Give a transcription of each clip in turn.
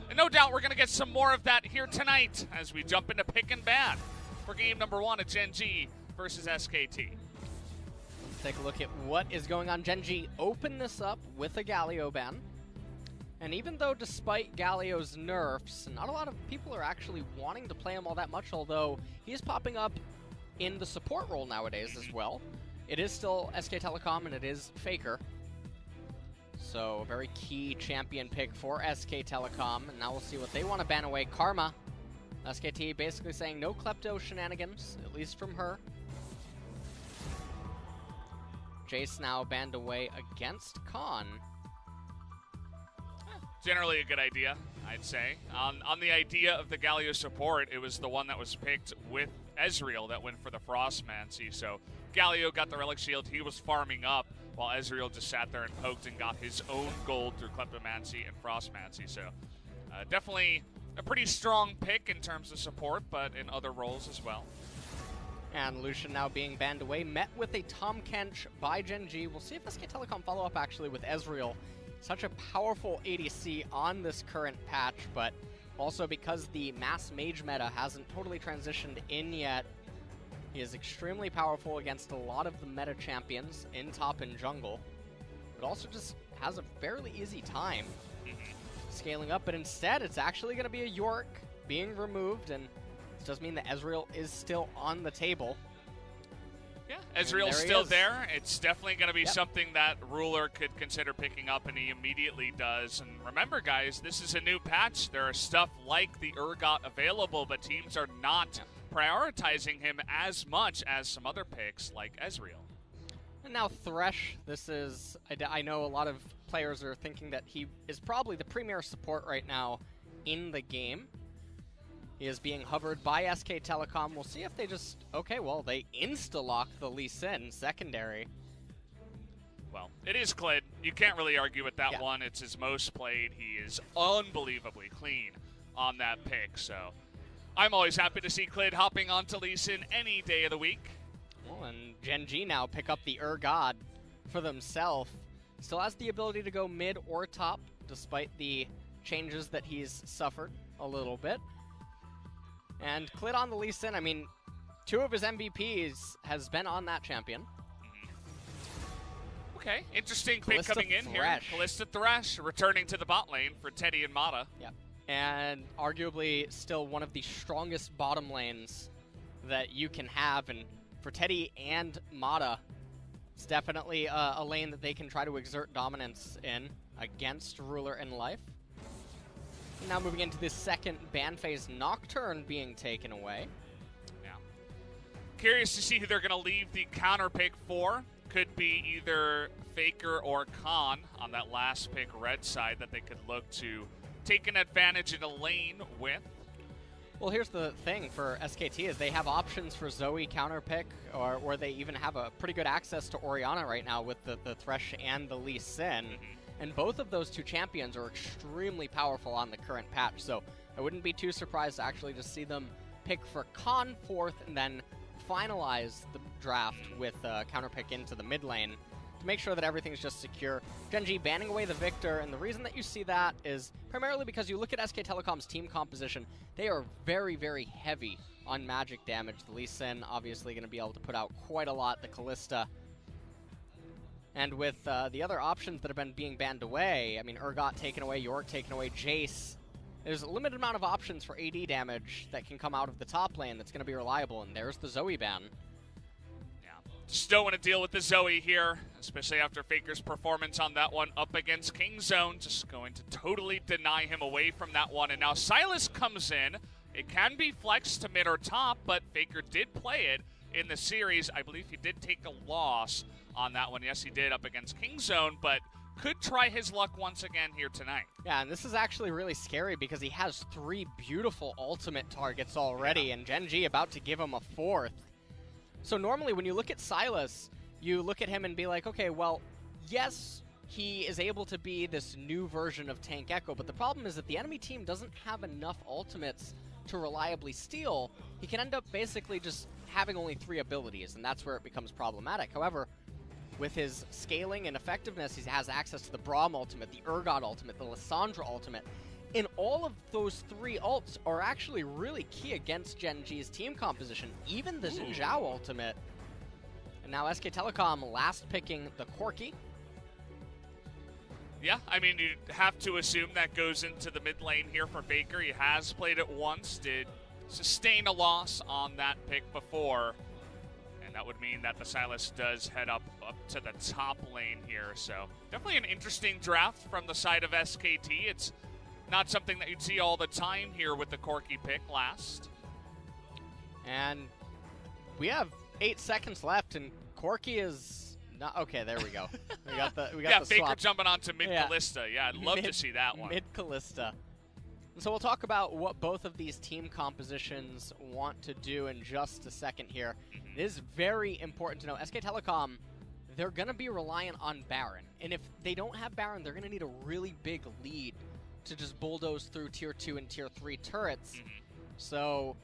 And no doubt we're going to get some more of that here tonight as we jump into pick and ban for game number 1 of Gen G versus SKT. Let's take a look at what is going on. Gen G opened this up with a Galio ban. And even though despite Galio's nerfs, not a lot of people are actually wanting to play him all that much, although he is popping up in the support role nowadays as well. It is still SK Telecom and it is Faker. So a very key champion pick for SK Telecom, and now we'll see what they want to ban away. Karma. SKT basically saying no Klepto shenanigans, at least from her. Jace now banned away against Khan. Generally a good idea, I'd say. On the idea of the Galio support, it was the one that was picked with Ezreal that went for the Frostmancy. So Galio got the Relic Shield, he was farming up, while Ezreal just sat there and poked and got his own gold through Kleptomancy and Frostmancy. So definitely a pretty strong pick in terms of support, but in other roles as well. And Lucian now being banned away, met with a Tahm Kench by Gen G. We'll see if SK Telecom follow up actually with Ezreal. Such a powerful ADC on this current patch, but also because the mass mage meta hasn't totally transitioned in yet, he is extremely powerful against a lot of the meta champions in top and jungle, but also just has a fairly easy time scaling up. But instead, it's actually going to be a York being removed, and this does mean that Ezreal is still on the table. Yeah, Ezreal's still there. It's definitely going to be something that Ruler could consider picking up, and he immediately does. And remember, guys, this is a new patch. There are stuff like the Urgot available, but teams are not prioritizing him as much as some other picks like Ezreal. And now Thresh, this is, I know a lot of players are thinking that he is probably the premier support right now in the game. He is being hovered by SK Telecom. We'll see if they just, okay, well, they insta-lock the Lee Sin secondary. Well, it is Clid. You can't really argue with that one. It's his most played. He is unbelievably clean on that pick. So I'm always happy to see Clid hopping onto Lee Sin any day of the week. Well, and Gen G now pick up the Urgot for themselves. Still has the ability to go mid or top, despite the changes that he's suffered a little bit. And Clid on the Lee Sin, I mean, 2 of his MVPs has been on that champion. Okay, interesting pick Kalista coming in Thresh. here. Kalista Thresh returning to the bot lane for Teddy and Mata. Yeah, and arguably still one of the strongest bottom lanes that you can have. And for Teddy and Mata, it's definitely a lane that they can try to exert dominance in against Ruler and Life. Now moving into this second ban phase, Nocturne being taken away. Yeah. Curious to see who they're going to leave the counter pick for. Could be either Faker or Khan on that last pick red side that they could look to take an advantage in a lane with. Well, here's the thing for SKT is they have options for Zoe counter pick, or they even have a pretty good access to Orianna right now with the Thresh and the Lee Sin. And both of those 2 champions are extremely powerful on the current patch, so I wouldn't be too surprised to actually just see them pick for Khan 4th and then finalize the draft with counter pick into the mid lane to make sure that everything's just secure. Gen G banning away the Victor, and the reason that you see that is primarily because you look at SK Telecom's team composition, they are very, very heavy on magic damage. The Lee Sin obviously going to be able to put out quite a lot, the Kalista. And with the other options that have been being banned away, I mean, Urgot taken away, York taken away, Jace, there's a limited amount of options for AD damage that can come out of the top lane that's going to be reliable, and there's the Zoe ban. Yeah, just don't want to deal with the Zoe here, especially after Faker's performance on that one up against King Zone. Just going to totally deny him away from that one. And now Sylas comes in. It can be flexed to mid or top, but Faker did play it in the series. I believe he did take a loss on that one. Yes, he did up against King Zone, but could try his luck once again here tonight. Yeah, and this is actually really scary because he has 3 beautiful ultimate targets already, and Gen G about to give him a 4th. So normally when you look at Sylas, you look at him and be like, okay, well, yes, he is able to be this new version of Tank Echo, but the problem is that the enemy team doesn't have enough ultimates to reliably steal. He can end up basically just having only 3 abilities, and that's where it becomes problematic. However, with his scaling and effectiveness, he has access to the Braum ultimate, the Urgot ultimate, the Lissandra ultimate, And all of those 3 ults are actually really key against Gen G's team composition, even the Xin Zhao ultimate. And now SK Telecom last picking the Corki. Yeah, I mean, you have to assume that goes into the mid lane here for Faker. He has played it once, did sustain a loss on that pick before. And that would mean that the Sylas does head up to the top lane here. So definitely an interesting draft from the side of SKT. It's not something that you'd see all the time here with the Corki pick last. And we have 8 seconds left, and Corki is not okay. There we go. We got the Faker swap. jumping onto mid Callista. Yeah, I'd love to see that one. Mid Callista. And so we'll talk about what both of these team compositions want to do in just a second here. It is very important to know SK Telecom, they're going to be reliant on Baron, and if they don't have Baron, they're going to need a really big lead to just bulldoze through tier 2 and tier 3 turrets. So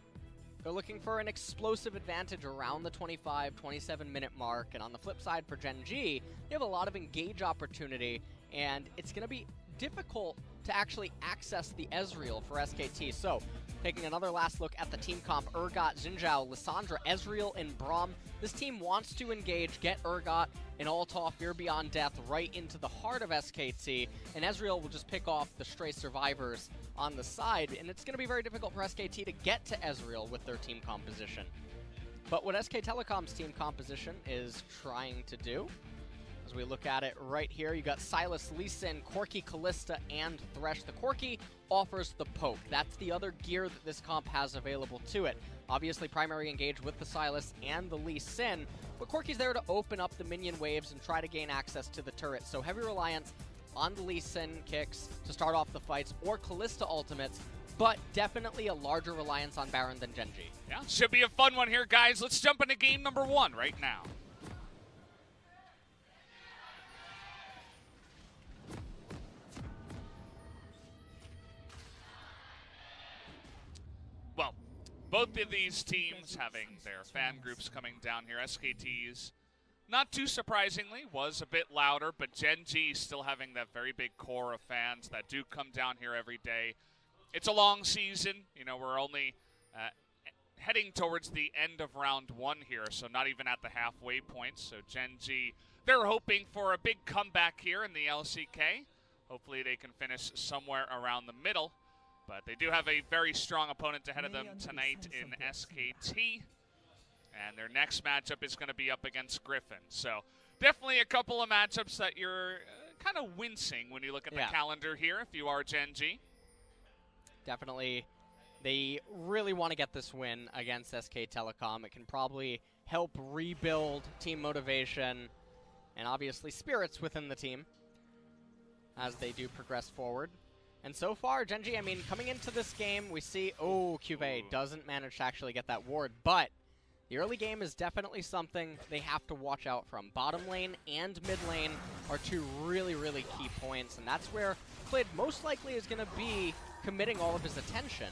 they're looking for an explosive advantage around the 25-27 minute mark, and on the flip side for Gen G, they have a lot of engage opportunity, and it's going to be difficult to actually access the Ezreal for SKT. So taking another last look at the team comp, Urgot, Xin Zhao, Lissandra, Ezreal, and Braum. This team wants to engage, get Urgot and Altov, Fear Beyond Death right into the heart of SKT, and Ezreal will just pick off the stray survivors on the side, and it's going to be very difficult for SKT to get to Ezreal with their team composition. But what SK Telecom's team composition is trying to do, as we look at it right here, you got Sylas, Lee Sin, Corki, Callista, and Thresh. The Corki offers the poke. That's the other gear that this comp has available to it. Obviously, primary engage with the Sylas and the Lee Sin, but Corki's there to open up the minion waves and try to gain access to the turret. So heavy reliance on the Lee Sin kicks to start off the fights, or Callista ultimates, but definitely a larger reliance on Baron than Gen G. Yeah, should be a fun one here, guys. Let's jump into game number 1 right now. Well, both of these teams having their fan groups coming down here. SKT's, not too surprisingly, was a bit louder, but Gen G still having that very big core of fans that do come down here every day. It's a long season. You know, we're only heading towards the end of round 1 here, so not even at the halfway point. So Gen G, they're hoping for a big comeback here in the LCK. Hopefully they can finish somewhere around the middle. But they do have a very strong opponent ahead of them tonight in SKT. And their next matchup is going to be up against Griffin. So definitely a couple of matchups that you're kind of wincing when you look at the calendar here if you are Gen G. Definitely. They really want to get this win against SK Telecom. It can probably help rebuild team motivation and obviously spirits within the team as they do progress forward. And so far, Gen G, I mean, coming into this game, we see, Cuvée doesn't manage to actually get that ward, but the early game is definitely something they have to watch out from. Bottom lane and mid lane are 2 really, really key points, and that's where Clid most likely is going to be committing all of his attention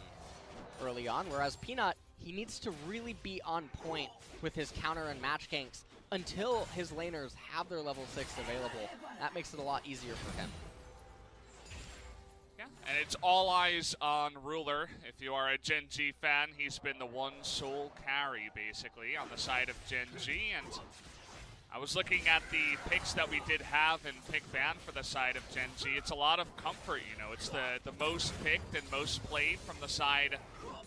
early on, whereas Peanut, he needs to really be on point with his counter and match ganks until his laners have their level 6 available. That makes it a lot easier for him. Yeah, and it's all eyes on Ruler. If you are a Gen G fan, he's been the one sole carry, basically, on the side of Gen G. And I was looking at the picks that we did have in pick ban for the side of Gen G. It's a lot of comfort, you know. It's the most picked and most played from the side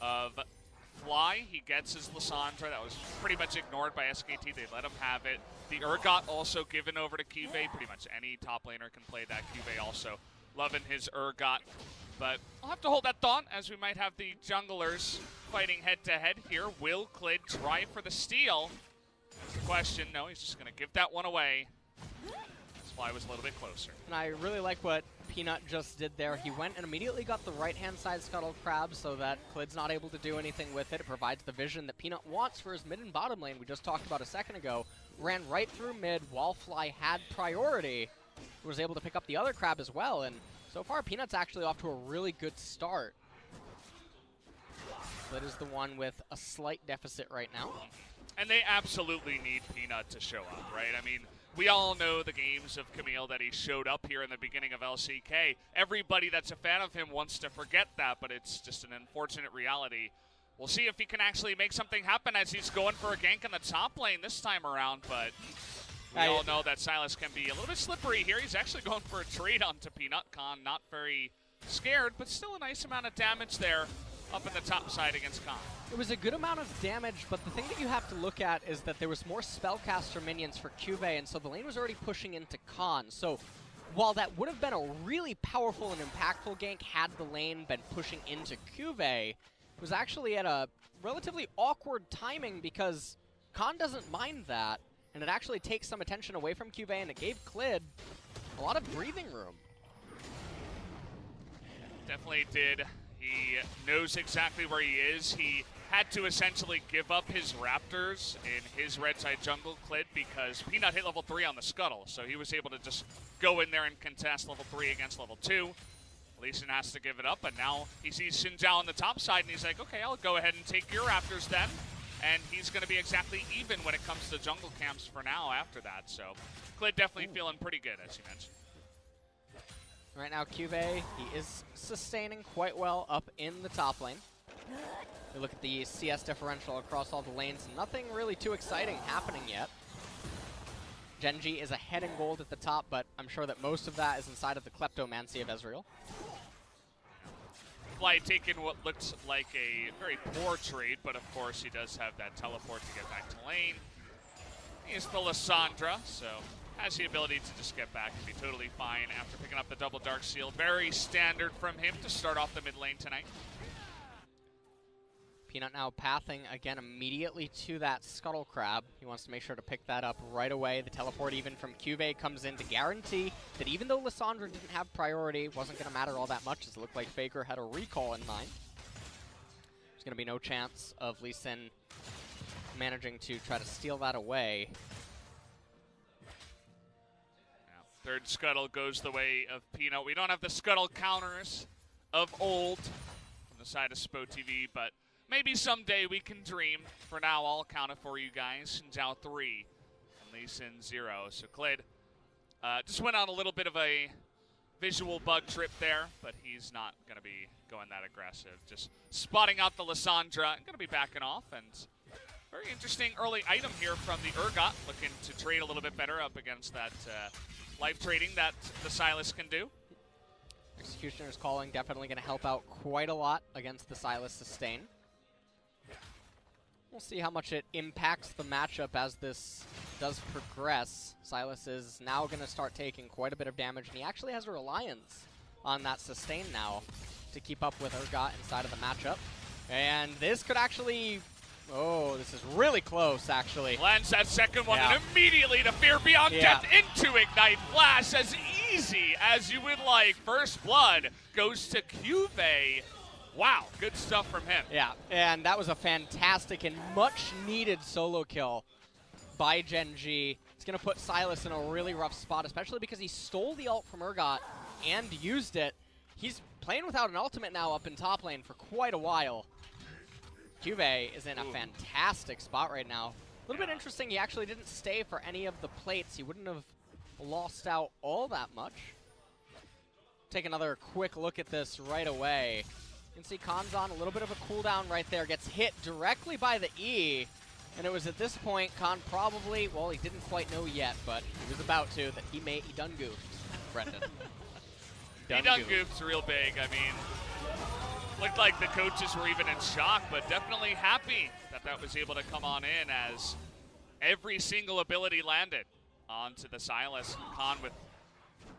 of Fly. He gets his Lissandra. That was pretty much ignored by SKT. They let him have it. The Urgot also given over to Cuvée. Pretty much any top laner can play that. Cuvée also loving his Urgot. But I'll have to hold that thought as we might have the junglers fighting head-to-head here. Will Clid try for the steal? That's the question. No, he's just going to give that one away. Fly was a little bit closer. And I really like what Peanut just did there. He went and immediately got the right-hand side Scuttle Crab so that Clid's not able to do anything with it. It provides the vision that Peanut wants for his mid and bottom lane. We just talked about a second ago. Ran right through mid while Fly had priority. Was able to pick up the other crab as well, and so far Peanut's actually off to a really good start. That is the one with a slight deficit right now. And they absolutely need Peanut to show up, right? I mean, we all know the games of Camille that he showed up here in the beginning of LCK. Everybody that's a fan of him wants to forget that, but it's just an unfortunate reality. We'll see if he can actually make something happen as he's going for a gank in the top lane this time around, but we all know that Sylas can be a little bit slippery here. He's actually going for a trade onto Peanut. Khan not very scared, but still a nice amount of damage there up in the top side against Khan. It was a good amount of damage, but the thing that you have to look at is that there was more Spellcaster minions for Cuvée, and so the lane was already pushing into Khan. So while that would have been a really powerful and impactful gank had the lane been pushing into Cuvée, it was actually at a relatively awkward timing because Khan doesn't mind that, and it actually takes some attention away from Cuvée, and it gave Clid a lot of breathing room. Definitely did. He knows exactly where he is. He had to essentially give up his Raptors in his red side jungle, Clid, because Peanut hit level 3 on the Scuttle, so he was able to just go in there and contest level 3 against level 2. Lee Sin has to give it up, but now he sees Xin Zhao on the top side, and he's like, okay, I'll go ahead and take your Raptors then. And he's going to be exactly even when it comes to jungle camps for now after that. So Clid definitely feeling pretty good, as you mentioned. Right now, Cuvée, he is sustaining quite well up in the top lane. We look at the CS differential across all the lanes. Nothing really too exciting happening yet. Genji is ahead in gold at the top, but I'm sure that most of that is inside of the Kleptomancy of Ezreal. Fly taking what looks like a very poor trade, but of course he does have that teleport to get back to lane. He's the Lissandra, so has the ability to just get back and be totally fine after picking up the double Dark Seal. Very standard from him to start off the mid lane tonight. Peanut now pathing again immediately to that Scuttle Crab. He wants to make sure to pick that up right away. The teleport even from Cuvée comes in to guarantee that even though Lissandra didn't have priority, it wasn't going to matter all that much as it looked like Faker had a recall in mind. There's going to be no chance of Lee Sin managing to try to steal that away. Third Scuttle goes the way of Peanut. We don't have the Scuttle counters of old on the side of Spo TV, but maybe someday we can dream. For now, I'll count it for you guys. Xin Zhao 3 and Lee Sin 0. So Clid just went on a little bit of a visual bug trip there, but he's not going to be going that aggressive. Just spotting out the Lissandra and going to be backing off. And very interesting early item here from the Urgot, looking to trade a little bit better up against that life trading that the Sylas can do. Executioner's Calling definitely going to help out quite a lot against the Sylas sustain. We'll see how much it impacts the matchup as this does progress. Sylas is now going to start taking quite a bit of damage, and he actually has a reliance on that sustain now to keep up with Urgot inside of the matchup. And this could actually... Oh, this is really close, actually. Lands that second one, and immediately the Fear Beyond Death into Ignite Flash, as easy as you would like. First Blood goes to Cuvée. Wow, good stuff from him. Yeah, and that was a fantastic and much-needed solo kill by Genji. It's going to put Sylas in a really rough spot, especially because he stole the ult from Urgot and used it. He's playing without an ultimate now up in top lane for quite a while. Cuvée is in a fantastic spot right now. A little bit interesting, he actually didn't stay for any of the plates. He wouldn't have lost out all that much. Take another quick look at this right away. You can see Khan's on a little bit of a cooldown right there. Gets hit directly by the E. And it was at this point, Khan probably, well, he didn't quite know yet, but he was about to, that he done goofed, Brendan. He done goofed real big. I mean, looked like the coaches were even in shock, but definitely happy that that was able to come on in as every single ability landed onto the Sylas. Khan with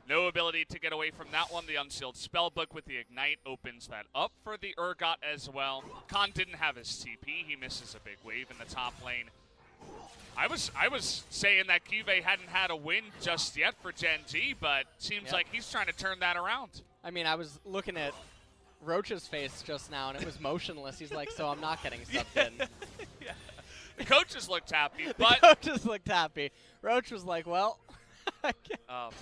no ability to get away from that one. The Unsealed Spellbook with the Ignite opens that up for the Urgot as well. Khan didn't have his TP. He misses a big wave in the top lane. I was saying that Cuvée hadn't had a win just yet for Genji, but seems like he's trying to turn that around. I mean, I was looking at Roach's face just now, and it was motionless. He's like, so I'm not getting subbed in. The coaches looked happy, but... The coaches looked happy. Roach was like, well... Oh, man.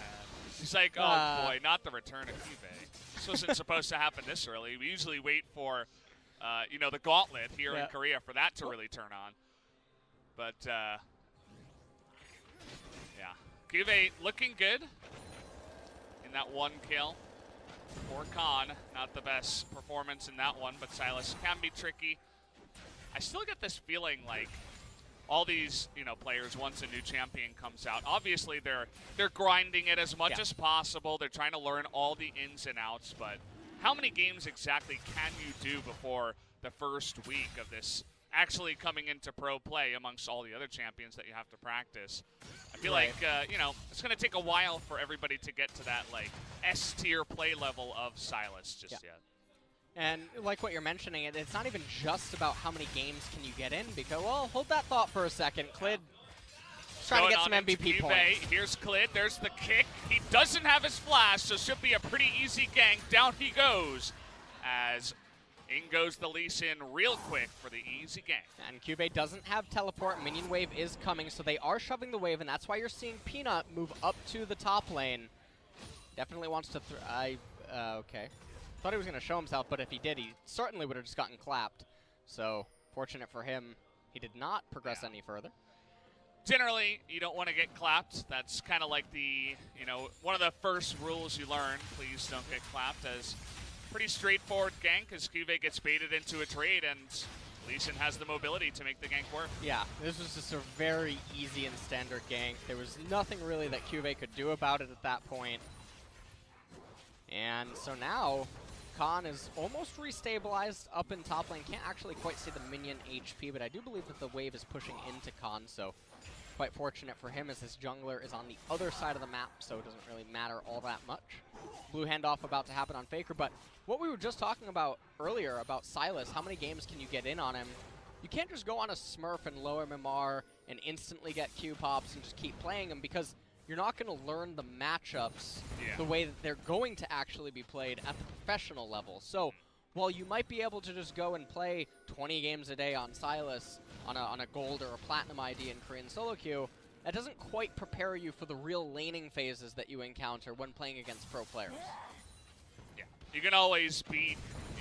He's like, oh, boy, not the return of Cuvée. This wasn't supposed to happen this early. We usually wait for, you know, the gauntlet here in Korea for that to really turn on. But, yeah. Cuvée looking good in that one kill. For Khan, not the best performance in that one, but Silas can be tricky. I still get this feeling like all these, players, once a new champion comes out, obviously they're grinding it as much as possible. They're trying to learn all the ins and outs, but how many games exactly can you do before the first week of this actually coming into pro play amongst all the other champions that you have to practice? I feel like, it's going to take a while for everybody to get to that, S-tier play level of Silas just yet. And like what you're mentioning, it's not even just about how many games can you get in, because, well, hold that thought for a second. Clid trying to get some MVP points. Here's Clid, there's the kick. He doesn't have his flash, so should be a pretty easy gank. Down he goes, as in goes the Lee Sin real quick for the easy gank. And Cuvée doesn't have teleport. Minion wave is coming, so they are shoving the wave, and that's why you're seeing Peanut move up to the top lane. Definitely wants to okay. Thought he was going to show himself, but if he did, he certainly would have just gotten clapped. So, fortunate for him, he did not progress any further. Generally, you don't want to get clapped. That's kind of like the, one of the first rules you learn. Please don't get clapped, as pretty straightforward gank as Cuvée gets baited into a trade, and Lee Sin has the mobility to make the gank work. Yeah, this was just a very easy and standard gank. There was nothing really that Cuvée could do about it at that point. And so now, Khan is almost restabilized up in top lane. Can't actually quite see the minion HP, but I do believe that the wave is pushing into Khan, so quite fortunate for him as his jungler is on the other side of the map, so it doesn't really matter all that much. Blue handoff about to happen on Faker, but what we were just talking about earlier about Silas, how many games can you get in on him? You can't just go on a Smurf and low MMR and instantly get Q pops and just keep playing him, because you're not going to learn the matchups the way that they're going to actually be played at the professional level. So while you might be able to just go and play 20 games a day on Silas on a gold or a platinum ID in Korean solo queue, that doesn't quite prepare you for the real laning phases that you encounter when playing against pro players. Yeah, you can always beat,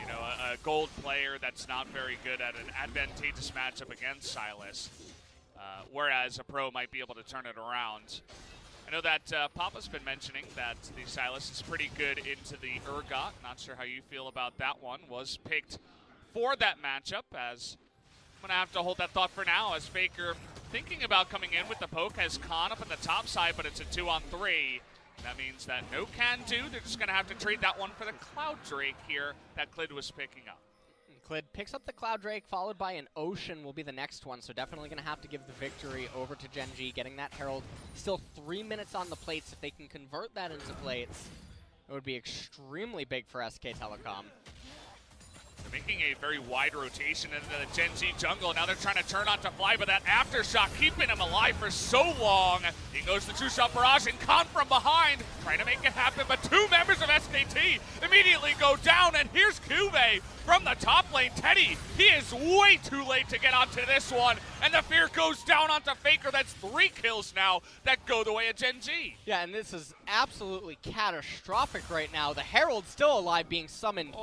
a gold player that's not very good at an advantageous matchup against Silas, whereas a pro might be able to turn it around. I know that Papa's been mentioning that the Silas is pretty good into the Urgot. Not sure how you feel about that one. Was picked for that matchup, as I'm going to have to hold that thought for now, as Faker thinking about coming in with the poke, has Khan up on the top side, but it's a 2-on-3. That means that no can do. They're just going to have to trade that one for the Cloud Drake here that Clid was picking up. Clid picks up the Cloud Drake, followed by an Ocean will be the next one, so definitely going to have to give the victory over to Gen G, getting that Herald. Still 3 minutes on the plates. If they can convert that into plates, it would be extremely big for SK Telecom. They're making a very wide rotation into the Gen Z jungle. Now they're trying to turn on to Fly, but that aftershock keeping him alive for so long. He goes the two-shot barrage, and Khan from behind trying to make it happen, but two members of SKT immediately go down, and here's Cuvée from the top lane. Teddy, he is way too late to get onto this one, and the fear goes down onto Faker. That's 3 kills now that go the way of Gen Z. Yeah, and this is absolutely catastrophic right now. The Herald still alive, being summoned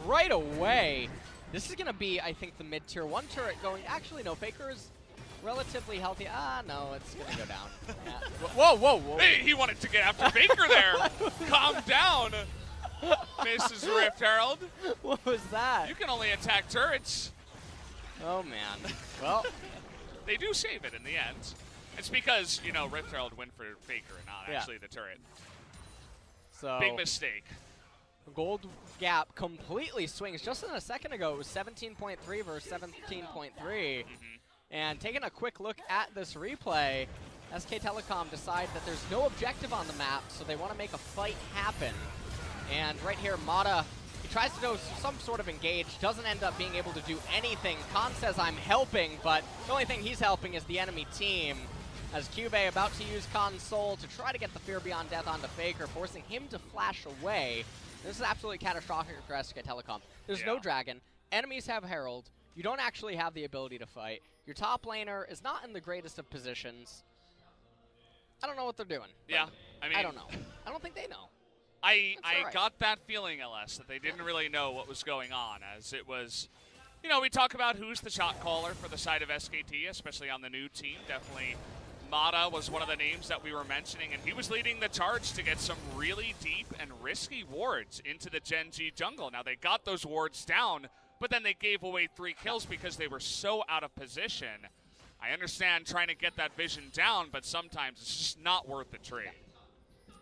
right away. This is going to be, I think, the mid-tier 1 turret going. Actually, no, Faker is relatively healthy. No, it's going to go down. Yeah. Whoa. Hey, he wanted to get after Faker there. Calm down, Mrs. Rift Herald. What was that? You can only attack turrets. Oh, man. Well, they do save it in the end. It's because, Rift Herald went for Faker and not actually the turret. So big mistake. Gold gap completely swings. Just in a second ago, it was 17.3 versus 17.3. And taking a quick look at this replay, SK Telecom decide that there's no objective on the map, so they want to make a fight happen. And right here, Mata, he tries to do some sort of engage, doesn't end up being able to do anything. Khan says, I'm helping, but the only thing he's helping is the enemy team. As Cuvée about to use Khan's soul to try to get the Fear Beyond Death onto Faker, forcing him to flash away. This is absolutely catastrophic for SK Telecom. There's no dragon. Enemies have Herald. You don't actually have the ability to fight. Your top laner is not in the greatest of positions. I don't know what they're doing. Yeah, I mean, I don't know. I don't think they know. I got that feeling, LS, that they didn't really know what was going on, as it was, we talk about who's the shot caller for the side of SKT, especially on the new team. Definitely Mata was one of the names that we were mentioning, and he was leading the charge to get some really deep and risky wards into the Gen G jungle. Now, they got those wards down, but then they gave away 3 kills because they were so out of position. I understand trying to get that vision down, but sometimes it's just not worth the trade.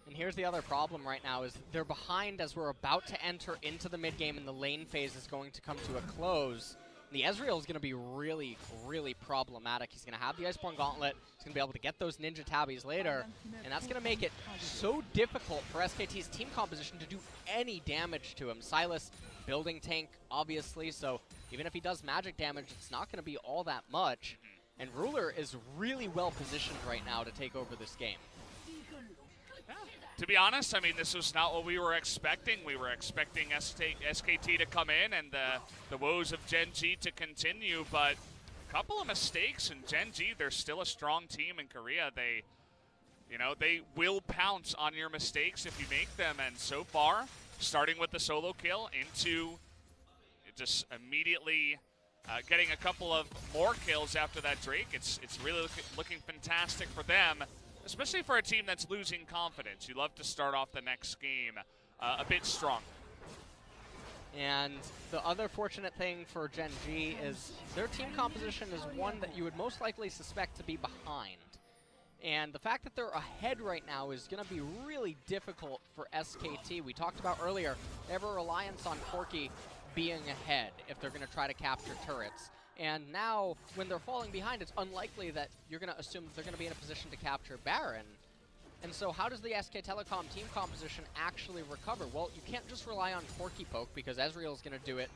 And here's the other problem right now is they're behind as we're about to enter into the mid game and the lane phase is going to come to a close. The Ezreal is going to be really, really problematic. He's going to have the Iceborne Gauntlet. He's going to be able to get those Ninja Tabbies later. And that's going to make it so difficult for SKT's team composition to do any damage to him. Sylas, building tank, obviously, so even if he does magic damage, it's not going to be all that much. And Ruler is really well positioned right now to take over this game. To be honest, I mean, this was not what we were expecting. We were expecting SKT to come in and the woes of Gen G to continue, but a couple of mistakes, and Gen G, they're still a strong team in Korea. They will pounce on your mistakes if you make them, and so far, starting with the solo kill into just immediately getting a couple of more kills after that Drake, it's really looking fantastic for them. Especially for a team that's losing confidence. You love to start off the next game a bit stronger. And the other fortunate thing for Gen G is their team composition is one that you would most likely suspect to be behind. And the fact that they're ahead right now is going to be really difficult for SKT. We talked about earlier, they have a reliance on Corki being ahead if they're going to try to capture turrets. And now, when they're falling behind, it's unlikely that you're going to assume that they're going to be in a position to capture Baron. And so how does the SK Telecom team composition actually recover? Well, you can't just rely on Corki Poke because Ezreal's going to do it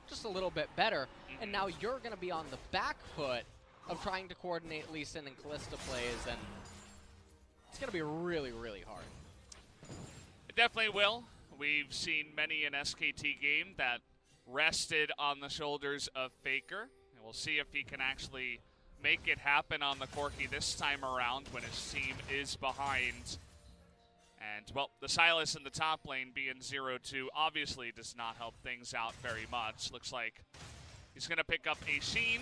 just a little bit better. And now you're going to be on the back foot of trying to coordinate Lee Sin and Kalista plays, and it's going to be really, really hard. It definitely will. We've seen many an SKT game that rested on the shoulders of Faker. We'll see if he can actually make it happen on the Corki this time around when his team is behind. And, well, the Sylas in the top lane being 0-2 obviously does not help things out very much. Looks like he's going to pick up a Sheen,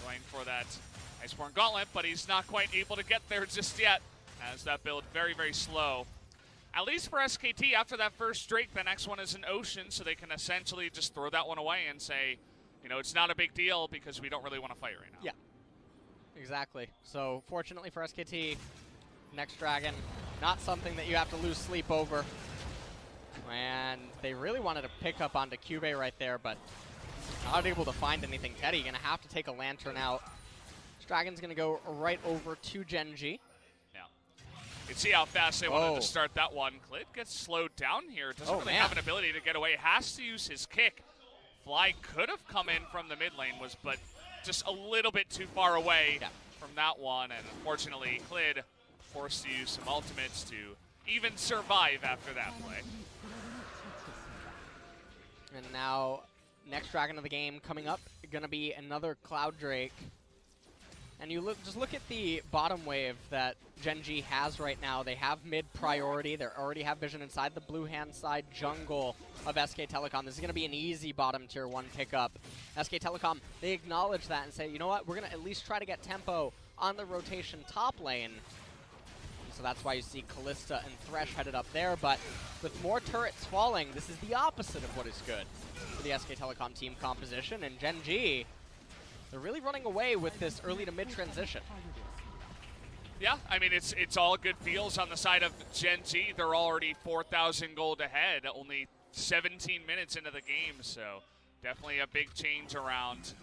going for that Iceborne Gauntlet, but he's not quite able to get there just yet, as that build very, very slow. At least for SKT, after that first Drake, the next one is an Ocean, so they can essentially just throw that one away and say, you know, it's not a big deal because we don't really want to fight right now. Yeah, exactly. So fortunately for SKT, next Dragon, not something that you have to lose sleep over. And they really wanted to pick up onto Cube right there, but not able to find anything. Teddy going to have to take a Lantern out. This Dragon's going to go right over to Gen G. You can see how fast they wanted to start that one. Klid gets slowed down here. Doesn't really have an ability to get away. Has to use his kick. Fly could have come in from the mid lane, but just a little bit too far away from that one. And unfortunately, Klid forced to use some ultimates to even survive after that play. And now, next Dragon of the game coming up, going to be another Cloud Drake. And you just look at the bottom wave that Gen G has right now. They have mid priority. They already have vision inside the blue hand side jungle of SK Telecom. This is going to be an easy bottom tier 1 pickup. SK Telecom, they acknowledge that and say, you know what, we're going to at least try to get tempo on the rotation top lane. So that's why you see Kalista and Thresh headed up there. But with more turrets falling, this is the opposite of what is good for the SK Telecom team composition. And Gen G, they're really running away with this early to mid transition. Yeah, I mean, it's all good feels on the side of Gen G. They're already 4,000 gold ahead, only 17 minutes into the game, so definitely a big change around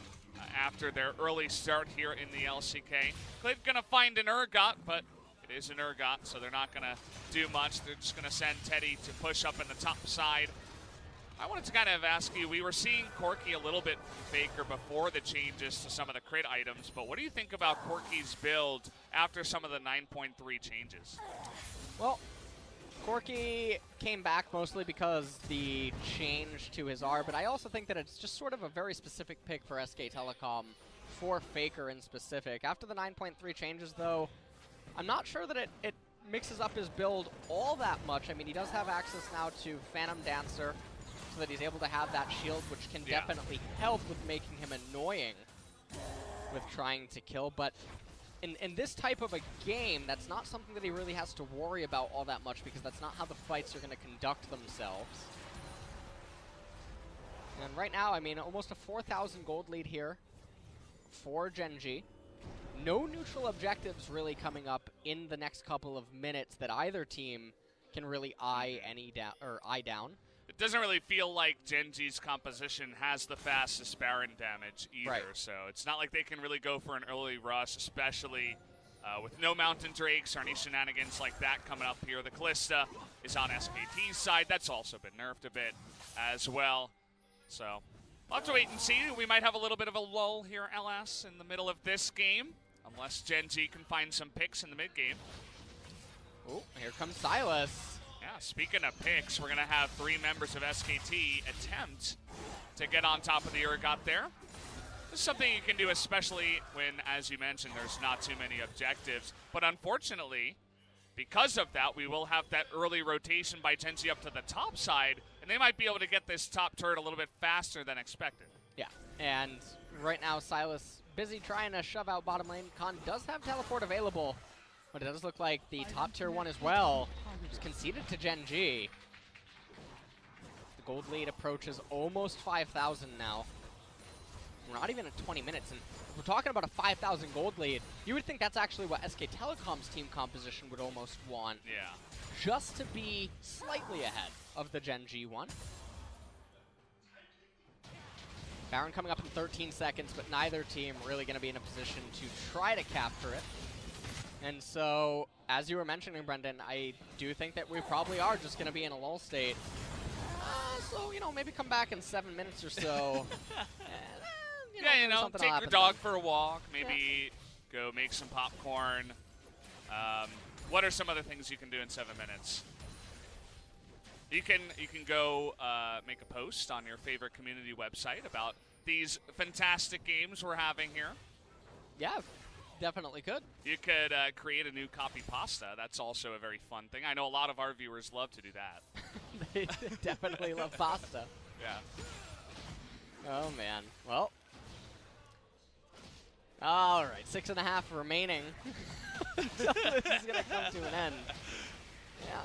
after their early start here in the LCK. Klid gonna find an Urgot, but it is an Urgot, so they're not gonna do much. They're just gonna send Teddy to push up in the top side. I wanted to kind of ask you, we were seeing Corki a little bit from Faker before the changes to some of the crit items, but what do you think about Corki's build after some of the 9.3 changes? Well, Corki came back mostly because the change to his R, but I also think that it's just sort of a very specific pick for SK Telecom, for Faker in specific. After the 9.3 changes, though, I'm not sure that it mixes up his build all that much. I mean, he does have access now to Phantom Dancer, so that he's able to have that shield, which can definitely help with making him annoying with trying to kill. But in this type of a game, that's not something that he really has to worry about all that much because that's not how the fights are going to conduct themselves. And right now, I mean, almost a 4,000 gold lead here for Gen G. No neutral objectives really coming up in the next couple of minutes that either team can really eye down. It doesn't really feel like Gen G's composition has the fastest Baron damage either, right. So it's not like they can really go for an early rush, especially with no Mountain Drakes or any shenanigans like that coming up here. The Callista is on SKT's side. That's also been nerfed a bit as well. So we'll have to wait and see. We might have a little bit of a lull here, LS, in the middle of this game, unless Gen G can find some picks in the mid-game. Oh, here comes Silas. Yeah, speaking of picks, we're going to have 3 members of SKT attempt to get on top of the Urgot there. This is something you can do, especially when, as you mentioned, there's not too many objectives. But unfortunately, because of that, we will have that early rotation by Gen G up to the top side, and they might be able to get this top turret a little bit faster than expected. Yeah, and right now Silas busy trying to shove out bottom lane. Khan does have teleport available, but it does look like the top tier one as well is conceded to Gen G. The gold lead approaches almost 5,000 now. We're not even at 20 minutes, and we're talking about a 5,000 gold lead. You would think that's actually what SK Telecom's team composition would almost want. Yeah. Just to be slightly ahead of the Gen G one. Baron coming up in 13 seconds, but neither team really going to be in a position to try to capture it. And so, as you were mentioning, Brendan, I do think that we probably are just going to be in a lull state. So, you know, maybe come back in 7 minutes or so. And, take your dog for a walk, maybe go make some popcorn. What are some other things you can do in 7 minutes? You can go make a post on your favorite community website about these fantastic games we're having here. Yeah, definitely could. You could create a new copy pasta. That's also a very fun thing. I know a lot of our viewers love to do that. They definitely love pasta. Yeah. Oh, man. Well. All right, 6.5 remaining. So this is going to come to an end. Yeah.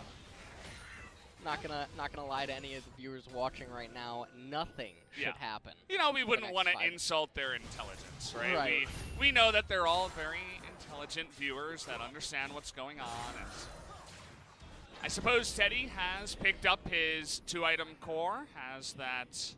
Not gonna lie to any of the viewers watching right now. Nothing should happen. You know, we wouldn't want to insult their intelligence, right? Right. We know that they're all very intelligent viewers that understand what's going on. And I suppose Teddy has picked up his 2-item core. Has that?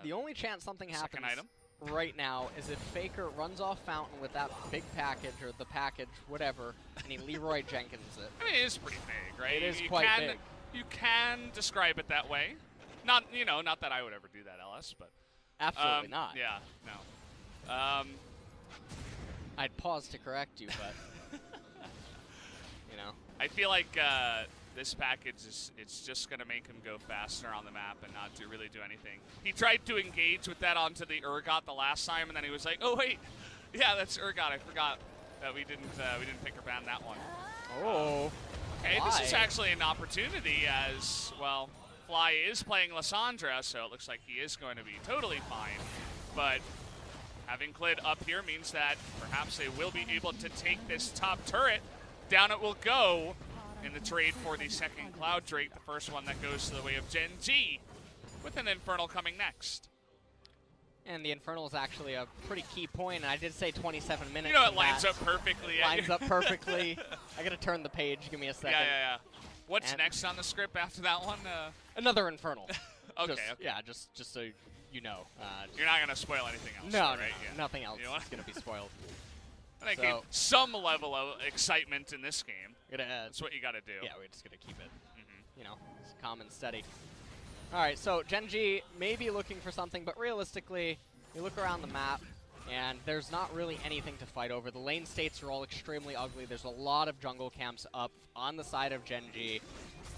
The only chance something happens item right now is if Faker runs off Fountain with that big package or the package, whatever, and he Leroy Jenkins it. I mean, it is pretty big, right? It is quite big. You can describe it that way. Not that I would ever do that, LS, but absolutely not. Yeah, no. I'd pause to correct you, but you know. I feel like this package it's just gonna make him go faster on the map and not really do anything. He tried to engage with that onto the Urgot the last time, and then he was like, "Oh wait, yeah, that's Urgot. I forgot that we didn't pick or ban that one." Oh. Hey, this is actually an opportunity as well. Fly is playing Lissandra, so it looks like he is going to be totally fine. But having Clid up here means that perhaps they will be able to take this top turret. Down it will go in the trade for the second Cloud Drake, the first one that goes to the way of Gen G, with an Infernal coming next. And the Infernal is actually a pretty key point. I did say 27 minutes. You know, it lines up perfectly. Lines up perfectly. I gotta turn the page. Give me a second. Yeah. What's next on the script after that one? Another Infernal. Okay. Yeah, just so you know. You're not gonna spoil anything else. No, right? No, nothing else is gonna be spoiled. I think some level of excitement in this game. That's what you got to do. Yeah, we're just gonna keep it, you know, calm and steady. All right, so Gen G may be looking for something, but realistically, you look around the map, and there's not really anything to fight over. The lane states are all extremely ugly. There's a lot of jungle camps up on the side of Gen G.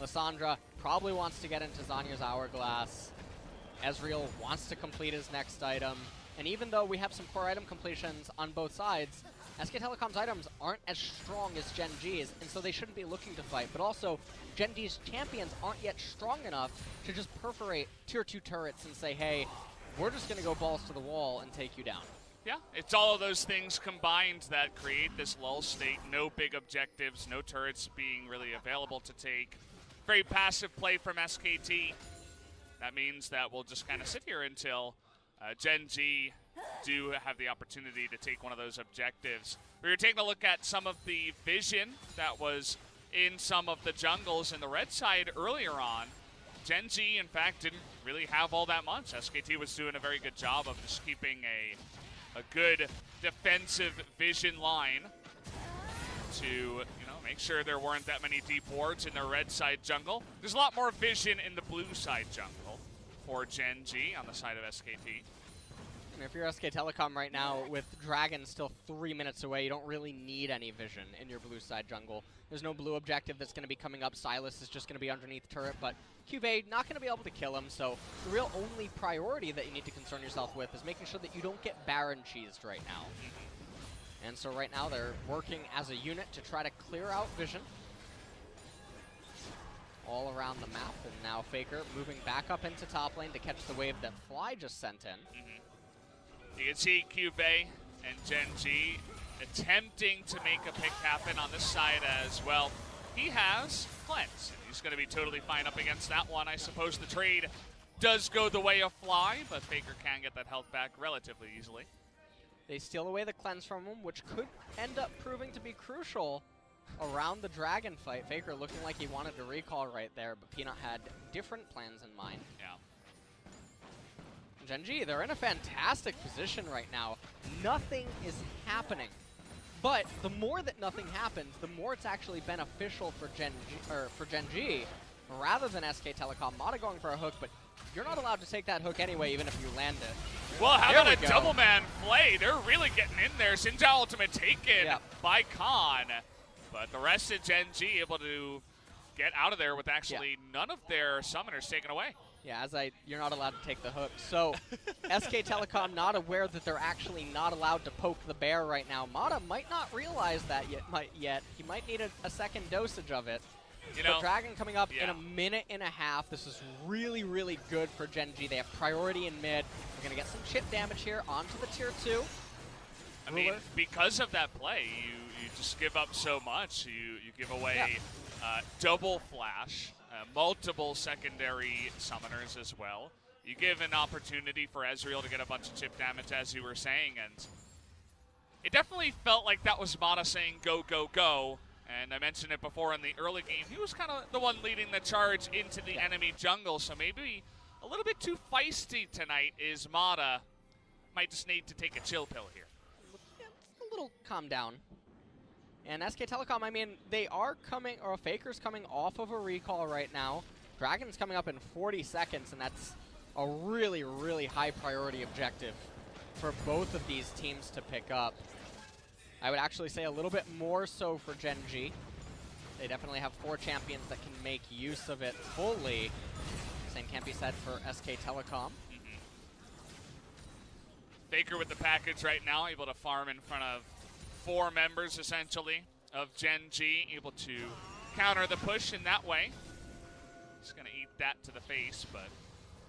Lissandra probably wants to get into Zanya's Hourglass. Ezreal wants to complete his next item. And even though we have some core item completions on both sides, SK Telecom's items aren't as strong as Gen G's, and so they shouldn't be looking to fight. But also, Gen G's champions aren't yet strong enough to just perforate tier 2 turrets and say, hey, we're just going to go balls to the wall and take you down. Yeah, it's all of those things combined that create this lull state. No big objectives, no turrets being really available to take. Very passive play from SKT. That means that we'll just kind of sit here until Gen G do have the opportunity to take one of those objectives. We were taking a look at some of the vision that was in some of the jungles in the red side earlier on. Gen G, in fact, didn't really have all that much. SKT was doing a very good job of just keeping a good defensive vision line to, make sure there weren't that many deep wards in the red side jungle. There's a lot more vision in the blue side jungle for Gen G on the side of SKT. And if you're SK Telecom right now, with Dragon still 3 minutes away, you don't really need any vision in your blue side jungle. There's no blue objective that's going to be coming up. Sylas is just going to be underneath turret, but Cuvée not going to be able to kill him, so the real only priority that you need to concern yourself with is making sure that you don't get Baron cheesed right now. And so right now they're working as a unit to try to clear out vision all around the map, and now Faker moving back up into top lane to catch the wave that Fly just sent in. You can see Cuvée and Gen G attempting to make a pick happen on this side as well. He has Cleanse, and he's going to be totally fine up against that one. I suppose the trade does go the way of Fly, but Faker can get that health back relatively easily. They steal away the Cleanse from him, which could end up proving to be crucial around the Dragon fight. Faker looking like he wanted to recall right there, but Peanut had different plans in mind. Yeah. Gen G, they're in a fantastic position right now. Nothing is happening. But the more that nothing happens, the more it's actually beneficial for Gen G rather than SK Telecom. Mata going for a hook, but you're not allowed to take that hook anyway, even if you land it. Well, how about a double man play? They're really getting in there. Sinja ultimate taken by Khan. But the rest of Gen G able to get out of there with actually none of their summoners taken away. Yeah, you're not allowed to take the hook. So SK Telecom not aware that they're actually not allowed to poke the bear right now. Mata might not realize that yet. He might need a second dosage of it. But Dragon coming up in a minute and a half. This is really, really good for Gen G. They have priority in mid. We're going to get some chip damage here onto the tier 2. I mean, because of that play, you just give up so much. You give away double flash, multiple secondary summoners as well. You give an opportunity for Ezreal to get a bunch of chip damage, as you were saying, and it definitely felt like that was Mata saying go, go, go. And I mentioned it before in the early game. He was kind of the one leading the charge into the enemy jungle, so maybe a little bit too feisty tonight is Mata. Might just need to take a chill pill here. Yeah, a little calm down. And SK Telecom, I mean, they are coming, or Faker's coming off of a recall right now. Dragon's coming up in 40 seconds, and that's a really, really high priority objective for both of these teams to pick up. I would actually say a little bit more so for Gen G. They definitely have 4 champions that can make use of it fully. Same can't be said for SK Telecom. Faker with the package right now, able to farm in front of 4 members, essentially, of Gen G, able to counter the push in that way. He's going to eat that to the face, but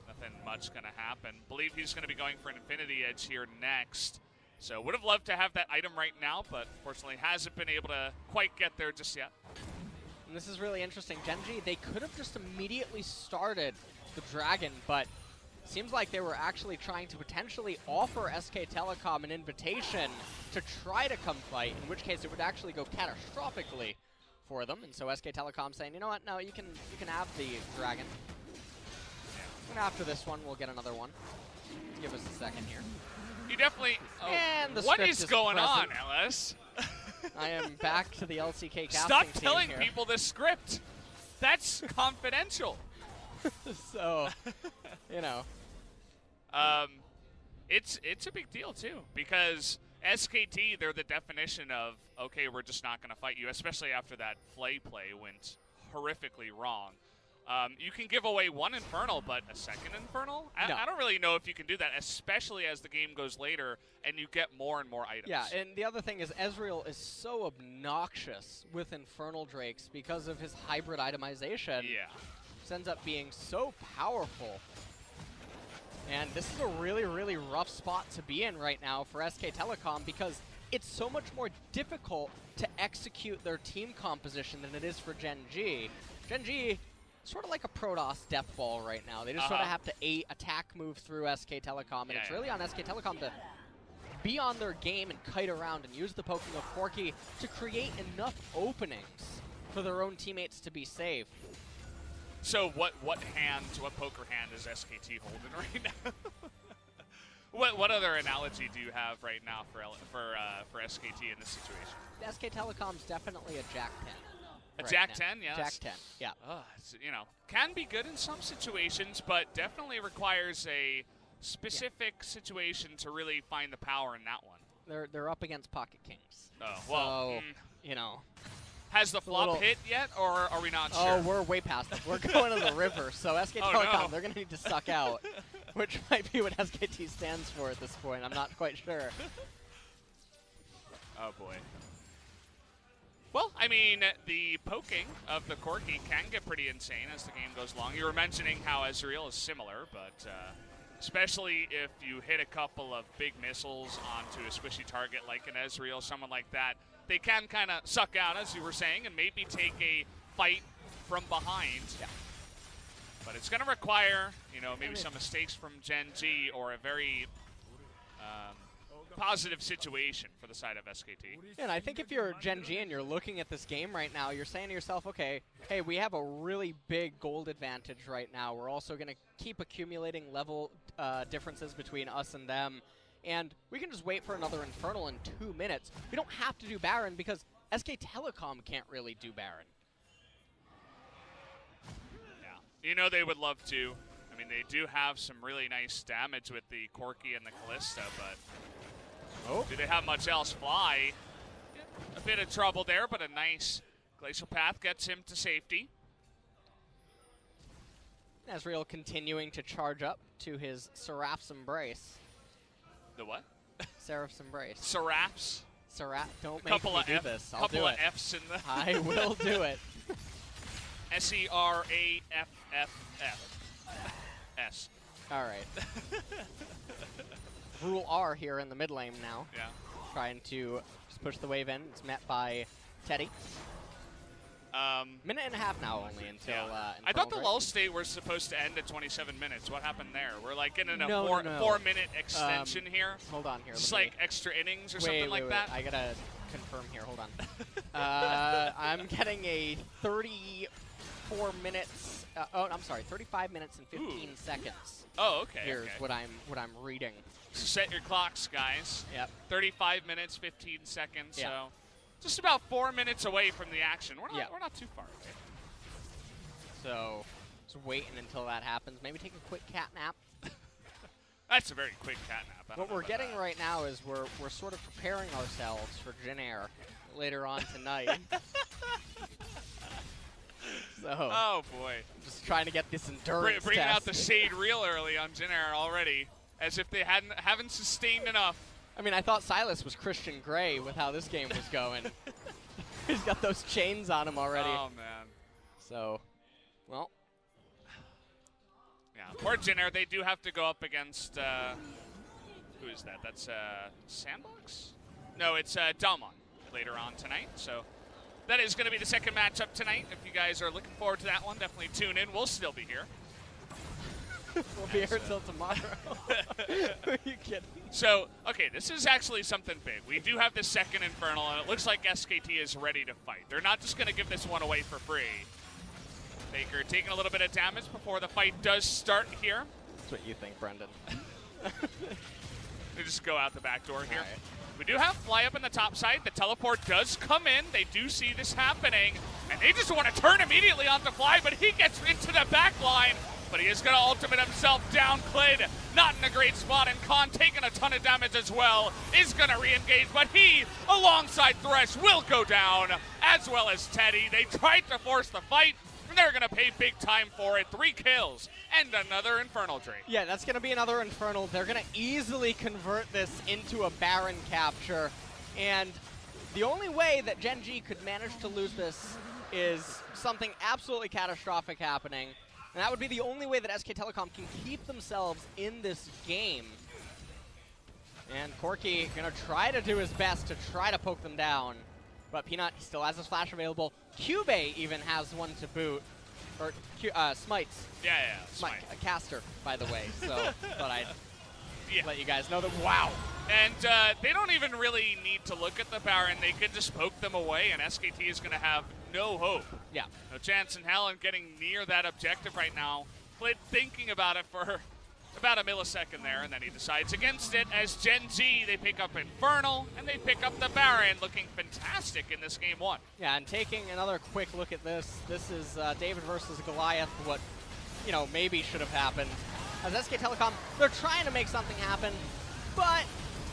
nothing much going to happen. Believe he's going to be going for an Infinity Edge here next. So would have loved to have that item right now, but fortunately hasn't been able to quite get there just yet. And this is really interesting. Gen G, they could have just immediately started the Dragon, but seems like they were actually trying to potentially offer SK Telecom an invitation to try to come fight, in which case it would actually go catastrophically for them. And so SK Telecom saying, you know what, no, you can have the Dragon. And after this one, we'll get another one. Give us a second here. You definitely... and the what is going on, present. Ellis? I am back to the LCK casting Stop team telling here. people the script. That's confidential. So, you know. It's a big deal, too, because SKT, they're the definition of, okay, we're just not going to fight you, especially after that Flay play went horrifically wrong. You can give away 1 Infernal, but a second Infernal? No. I don't really know if you can do that, especially as the game goes later and you get more and more items. Yeah, and the other thing is Ezreal is so obnoxious with Infernal Drakes because of his hybrid itemization. Yeah. This ends up being so powerful. And this is a really, really rough spot to be in right now for SK Telecom because it's so much more difficult to execute their team composition than it is for Gen G. Gen G, sort of like a Protoss death ball right now. They just sort of have to attack move through SK Telecom, and it's really on SK Telecom to be on their game and kite around and use the poking of Corki to create enough openings for their own teammates to be safe. So what poker hand is SKT holding right now? What other analogy do you have right now for SKT in this situation? SK Telecom's definitely a Jack 10. A Jack 10, yes. Jack 10, yeah. You know, can be good in some situations, but definitely requires a specific situation to really find the power in that one. They're up against Pocket Kings. Oh, well, so, you know. Has the flop hit yet, or are we not sure? Oh, we're way past it. We're going to the river, so SK Telecom, they're going to need to suck out, which might be what SKT stands for at this point. I'm not quite sure. Oh, boy. Well, I mean, the poking of the Corki can get pretty insane as the game goes along. You were mentioning how Ezreal is similar, but especially if you hit a couple of big missiles onto a squishy target like an Ezreal, someone like that, they can kind of suck out, as you were saying, and maybe take a fight from behind. Yeah. But it's going to require, you know, maybe some mistakes from Gen G or a very positive situation for the side of SKT. Yeah, and I think if you're Gen G and you're looking at this game right now, you're saying to yourself, okay, hey, we have a really big gold advantage right now. We're also going to keep accumulating level differences between us and them. And we can just wait for another Infernal in 2 minutes. We don't have to do Baron because SK Telecom can't really do Baron. Yeah. You know they would love to. I mean, they do have some really nice damage with the Corki and the Kalista, but do they have much else? Fly, a bit of trouble there, but a nice Glacial Path gets him to safety. Ezreal continuing to charge up to his Seraph's Embrace. The what? Seraph's Embrace. Seraphs? Don't make me do this. I'll do it. Couple of F's in the... I will do it. Seraffff. S. All right. Rule R here in the mid lane now. Yeah. Trying to just push the wave in. It's met by Teddy. Minute and a half now only until I thought the lull state was supposed to end at 27 minutes. What happened there? We're like in a no. 4-minute extension here. Hold on here. Just like extra innings or something like that? I gotta confirm here. Hold on. I'm getting a 34 minutes. Oh, I'm sorry. 35 minutes and 15 seconds. Oh, okay. Here's what I'm reading. So set your clocks, guys. Yep. 35 minutes, 15 seconds. Yeah. So just about 4 minutes away from the action. We're not too far away. So just waiting until that happens. Maybe take a quick cat nap. That's a very quick cat nap. What we're getting right now is we're sort of preparing ourselves for Jin Air later on tonight. So, oh boy, just trying to get this endurance bringing test. out the shade real early on Jin Air already, as if they haven't sustained enough. I mean, I thought Silas was Christian Grey with how this game was going. He's got those chains on him already. Oh man. So, well. Yeah, poor Jin Air. They do have to go up against who is that? That's Sandbox? No, it's Dalmon later on tonight. So that is going to be the second matchup tonight. If you guys are looking forward to that one, definitely tune in. We'll still be here. We'll be here until tomorrow. Are you kidding? So, okay, this is actually something big. We do have this second Infernal, and it looks like SKT is ready to fight. They're not just going to give this one away for free. Faker taking a little bit of damage before the fight does start here. That's what you think, Brendan. They just go out the back door here. Right. We do have Fly up in the top side. The teleport does come in. They do see this happening, and they just want to turn immediately onto Fly, but he gets into the back line. But he is going to ultimate himself down. Clid not in a great spot, and Khan taking a ton of damage as well. Is going to re-engage, but he, alongside Thresh, will go down, as well as Teddy. They tried to force the fight, and they're going to pay big time for it. 3 kills and another Infernal Drake. Yeah, that's going to be another Infernal. They're going to easily convert this into a Baron capture. And the only way that Gen G could manage to lose this is something absolutely catastrophic happening. And that would be the only way that SK Telecom can keep themselves in this game. And Corki gonna try to do his best to try to poke them down. But Peanut still has his flash available. Cube even has one to boot. Or Smites. Yeah, Smite. A caster, by the way. So thought I'd yeah. let you guys know that. Wow. And they don't even really need to look at the Baron. They could just poke them away, and SKT is going to have no hope. Yeah. No chance in hell in getting near that objective right now. Flid thinking about it for about a millisecond there, and then he decides against it as Gen G, they pick up Infernal, and they pick up the Baron, looking fantastic in this game one. Yeah, and taking another quick look at this, this is David versus Goliath, what, you know, maybe should have happened. As SK Telecom, they're trying to make something happen, but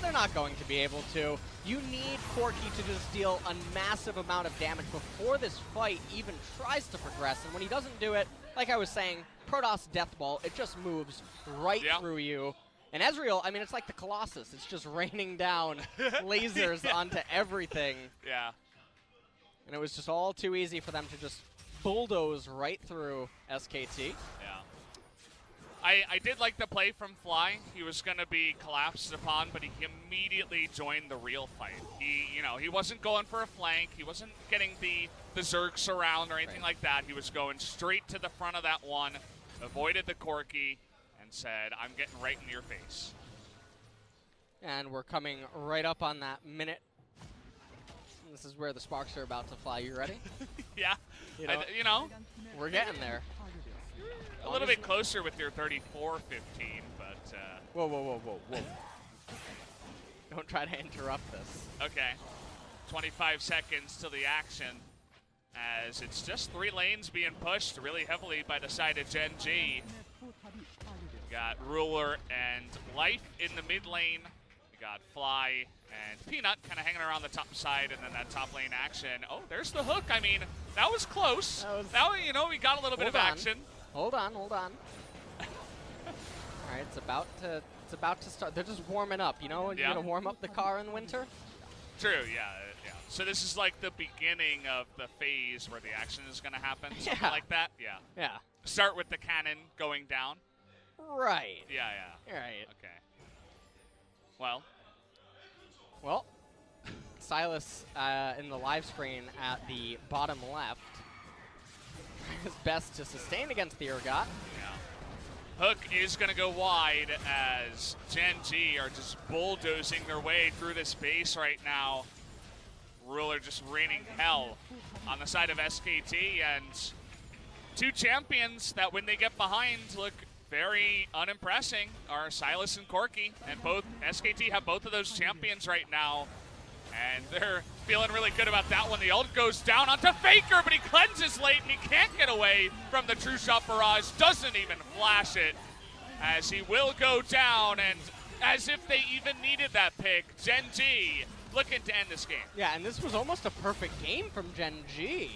they're not going to be able to. You need Corki to just deal a massive amount of damage before this fight even tries to progress, and when he doesn't do it, like I was saying, Protoss Death Ball, it just moves right through you. And Ezreal, I mean, it's like the Colossus. It's just raining down lasers onto everything. Yeah. And it was just all too easy for them to just bulldoze right through SKT. Yeah. I did like the play from Fly. He was going to be collapsed upon, but he immediately joined the real fight. He wasn't going for a flank. He wasn't getting the Zergs around or anything like that. He was going straight to the front of that one, avoided the Corki, and said, I'm getting right in your face. And we're coming right up on that minute. This is where the sparks are about to fly. You ready? Yeah. You know, we're getting there. A little bit closer with your 34-15, but... Whoa, whoa, whoa, whoa, whoa. Don't try to interrupt this. Okay. 25 seconds till the action, as it's just 3 lanes being pushed really heavily by the side of Gen G. Got Ruler and Life in the mid lane. We got Fly and Peanut kind of hanging around the top side, and then that top lane action. Oh, there's the hook. I mean, that was close. Now, we got a little bit of action. Hold on. All right, it's about to start. They're just warming up, you know? You're gonna warm up the car in winter? True, yeah. So this is like the beginning of the phase where the action is gonna happen, something like that? Yeah. Yeah. Start with the cannon going down? Right. Yeah. Right. Okay. Well, Silas in the live screen at the bottom left. His best to sustain against the Urgot. Yeah. Hook is going to go wide as Gen G are just bulldozing their way through this base right now. Ruler just raining hell on the side of SKT, and 2 champions that when they get behind look very unimpressing are Silas and Corki, and both SKT have both of those champions right now. And they're feeling really good about that one. The ult goes down onto Faker, but he cleanses late and he can't get away from the True Shot Barrage. Doesn't even flash it, as he will go down. And as if they even needed that pick, Gen G looking to end this game. Yeah, and this was almost a perfect game from Gen G,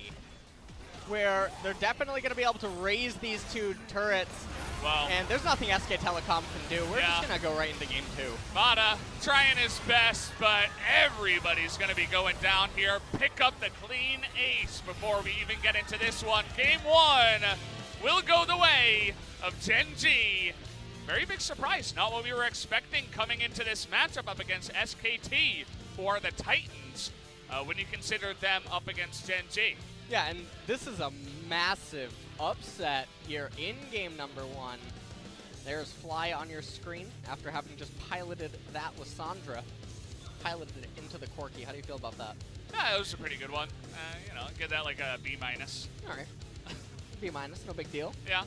where they're definitely going to be able to raise these 2 turrets. Well, and there's nothing SK Telecom can do. We're just going to go right into game 2. Mata trying his best, but everybody's going to be going down here. Pick up the clean ace before we even get into this one. Game 1 will go the way of Gen G. Very big surprise. Not what we were expecting coming into this matchup up against SKT for the Titans when you consider them up against Gen G. Yeah, and this is a massive upset here in game number 1. There's Fly on your screen after having just piloted that Lissandra. Piloted it into the Corki. How do you feel about that? Yeah, it was a pretty good one. Give that like a B-. All right. B-, no big deal. Yeah.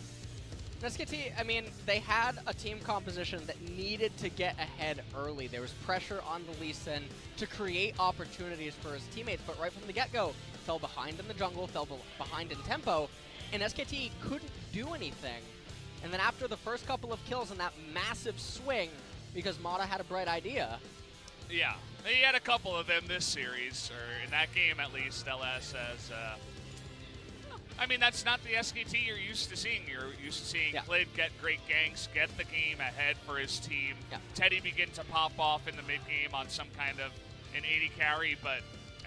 SKT, I mean, they had a team composition that needed to get ahead early. There was pressure on the Lee Sin to create opportunities for his teammates, but right from the get-go, fell behind in the jungle, fell behind in tempo, and SKT couldn't do anything. And then after the first couple of kills and that massive swing, because Mata had a bright idea. Yeah, he had a couple of them this series, or in that game at least, LS as... I mean, that's not the SKT you're used to seeing. You're used to seeing Flid get great ganks, get the game ahead for his team. Yeah. Teddy begin to pop off in the mid-game on some kind of an 80 carry,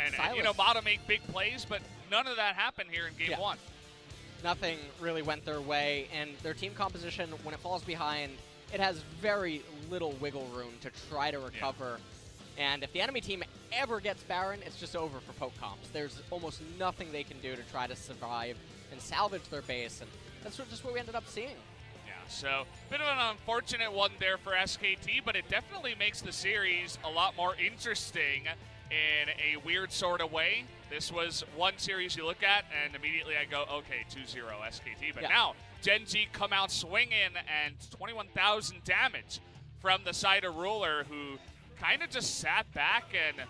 and Mata make big plays, but none of that happened here in game 1. nothing really went their way, and their team composition, when it falls behind, it has very little wiggle room to try to recover. Yeah. And if the enemy team ever gets Baron, it's just over for poke comps. There's almost nothing they can do to try to survive and salvage their base, and that's just what we ended up seeing. Yeah, so bit of an unfortunate one there for SKT, but it definitely makes the series a lot more interesting in a weird sort of way. This was one series you look at, and immediately I go, okay, 2-0 SKT. But now, Gen G come out swinging, and 21,000 damage from the side of Ruler, who kind of just sat back and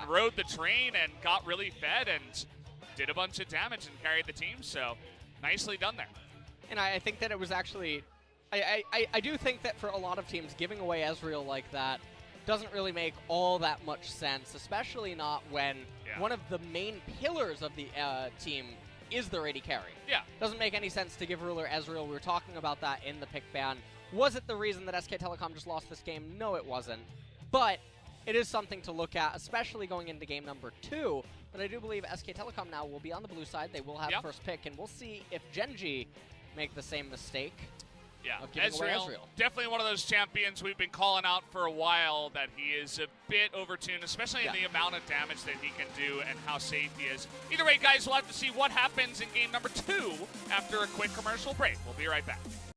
rode the train and got really fed and did a bunch of damage and carried the team. So nicely done there. And I think that it was actually, I do think that for a lot of teams, giving away Ezreal like that doesn't really make all that much sense, especially not when one of the main pillars of the team is their AD carry. Yeah. Doesn't make any sense to give Ruler Ezreal. We were talking about that in the pick ban. Was it the reason that SK Telecom just lost this game? No, it wasn't. But it is something to look at, especially going into game number 2. But I do believe SK Telecom now will be on the blue side. They will have first pick, and we'll see if Gen G make the same mistake. Yeah, Ezreal, definitely one of those champions we've been calling out for a while, that he is a bit overtuned, especially in the amount of damage that he can do and how safe he is. Either way, guys, we'll have to see what happens in game number 2 after a quick commercial break. We'll be right back.